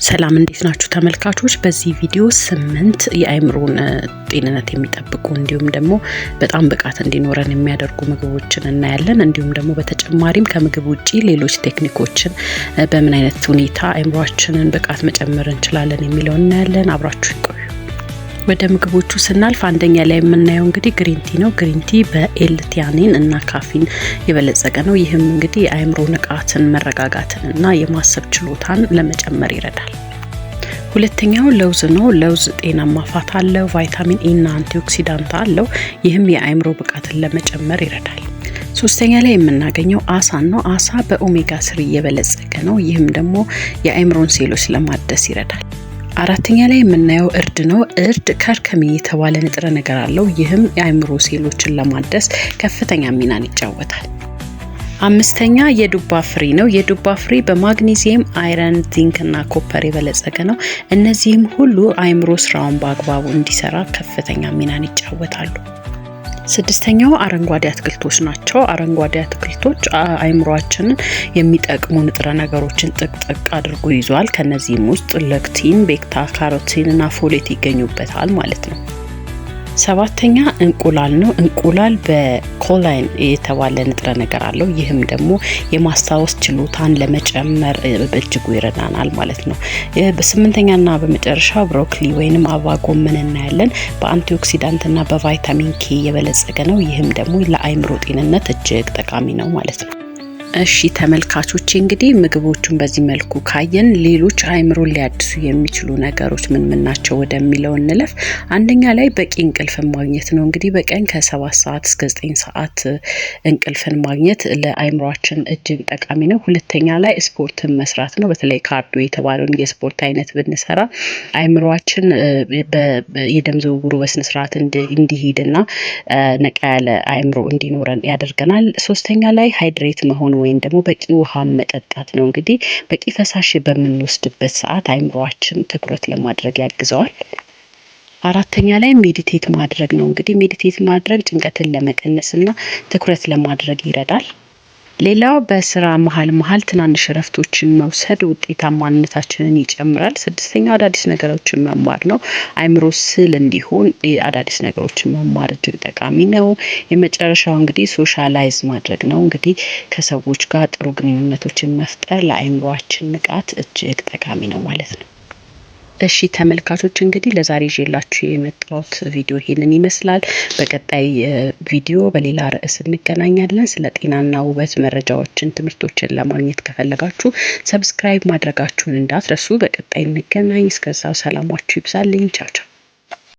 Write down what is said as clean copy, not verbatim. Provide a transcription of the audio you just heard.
ሰላም እንዴት ናችሁ ተመልካቾች? በዚህ ቪዲዮ 8 የአይምሮን ጤንነት የሚጠብቁ እንዲሁም ደግሞ በጣም ብቃት እንዲኖረን የሚያደርጉ ምግቦችን እናያለን። እንዲሁም ደግሞ በተጨማሪም ከምግብ ውጪ ሌሎች ቴክኒኮችን በምን አይነት ሁኔታ አይምሮአችንን ብቃት መጨመር እንችላለን የሚለው እናያለን። አብራችሁ ይቆዩ። ወደ ምግቦቹ ስናልፍ አንደኛ ላይ የምናየው እንግዲህ ግሪን ቲ ነው። ግሪን ቲ በኤልቲያኒን እና ካፊን የበለጸገ ነው። ይህም እንግዲህ የአይምሮ ንቃትን፣ መረጋጋትን እና የማሰብ ችሎታን ለመጨመር ይረዳል። ሁለተኛው ለውዝ ነው። ለውዝ ጤናማ ፋት አለው፣ ቫይታሚን ኢ እና አንቲኦክሲዳንት አለው። ይህም የአይምሮ ብቃትን ለመጨመር ይረዳል። ሶስተኛ ላይ የምናገኘው አሳን ነው። አሳ በኦሜጋ 3 የበለጸገ ነው። ይህም ደግሞ የአይምሮን ሴሎች ለማደስ ይረዳል። አራተኛ ላይ የምናየው እርድ ነው። እርድ ከርከሚን የተባለ ንጥረ ነገር አለው። ይህም የአይምሮ ሴሎችን ለማደስ ከፍተኛ ሚናን ይጫወታል። አምስተኛ የዱባ ፍሬ ነው። የዱባ ፍሬ በማግኒዚየም፣ አይረን፣ ዚንክ እና ኮፐር የበለጸገ ነው። እነዚህም ሁሉ አይምሮ ስራውን በአግባቡ እንዲሰራ ከፍተኛ ሚናን ይጫወታሉ። ስድስተኛው አረንጓዴ አትክልቶች ናቸው። አረንጓዴ አትክልቶች አይምሮአችንን የሚጠቅሙ ንጥረ ነገሮችን ጥቅጥቅ አድርጎ ይዟል። ከነዚህም ውስጥ ሌክቲን፣ ቤታ ካሮቲን እና ፎሌት ይገኙበታል ማለት ነው። ሰባተኛ እንቁላል ነው። እንቁላል በኮላይን የተባለ ንጥረ ነገር አለው። ይህም ደግሞ የማስታወስ ችሎታን ለመጨመር በእጅጉ ይረዳናል ማለት ነው። በስምንተኛና በመጨረሻ ብሮኮሊ ወይንም አበባ ጎመን እናያለን። በአንቲኦክሲዳንት እና በቫይታሚን ኬ የበለጸገ ነው። ይህም ደግሞ ለአይምሮ ጤንነት እጅግ ጠቃሚ ነው ማለት ነው። እሺ ተመልካቾች እንግዲህ ምግቦቹን በዚህ መልኩ ካየን ሌሎች አይምሮን ሊያድሱ የሚችሉ ነገሮች ምን ናቸው ወደሚለው እንለፍ። አንደኛ ላይ በቂ እንቅልፍን ማግኘት ነው። እንግዲህ በቀን ከ7 ሰዓት እስከ 9 ሰዓት እንቅልፍን ማግኘት ለአይምሮአችን እጅግ ጠቃሚ ነው። ሁለተኛ ላይ ስፖርትን መስራት ነው። በተለይ ካርዲዮ የተባለውን የስፖርት አይነት ብንሰራ አይምሮአችን የደም ዝውውሩ በስነ ስርዓት እንዲሄድና ነቃ ያለ አይምሮ እንዲኖረን ያደርገናል። ሶስተኛ ላይ ሃይድሬት መሆን ወይም ደግሞ በቂ ውሃ መጠጣት ነው። እንግዲህ በቂ ፈሳሽ በምንወስድበት ሰዓት አይምሮአችን ትኩረት ለማድረግ ያግዘዋል። አራተኛ ላይ ሜዲቴት ማድረግ ነው። እንግዲህ ሜዲቴት ማድረግ ጭንቀትን ለመቀነስና ትኩረት ለማድረግ ይረዳል። ሌላው በስራ መሀል ትናንሽ እረፍቶችን መውሰድ ውጤታማነታችንን ይጨምራል። ስድስተኛው አዳዲስ ነገሮችን መማር ነው። አይምሮ ስል እንዲሆን አዳዲስ ነገሮችን መማር እጅግ ጠቃሚ ነው። የመጨረሻው እንግዲህ ሶሻላይዝ ማድረግ ነው። እንግዲህ ከሰዎች ጋር ጥሩ ግንኙነቶችን መፍጠር ለአይምሮአችን ንቃት እጅግ ጠቃሚ ነው ማለት ነው። እሺ ተመልካቾች እንግዲህ ለዛሬ ይዤላችሁ የመጣሁት ቪዲዮ ይሄንን ይመስላል። በቀጣይ ቪዲዮ በሌላ ርዕስ እንገናኛለን። ስለ ጤናና ውበት መረጃዎችን፣ ትምህርቶችን ለማግኘት ከፈለጋችሁ ሰብስክራይብ ማድረጋችሁን እንዳትረሱ። በቀጣይ እንገናኝ። እስከዛው ሰላማችሁ ይብዛልኝ። ቻው ቻው።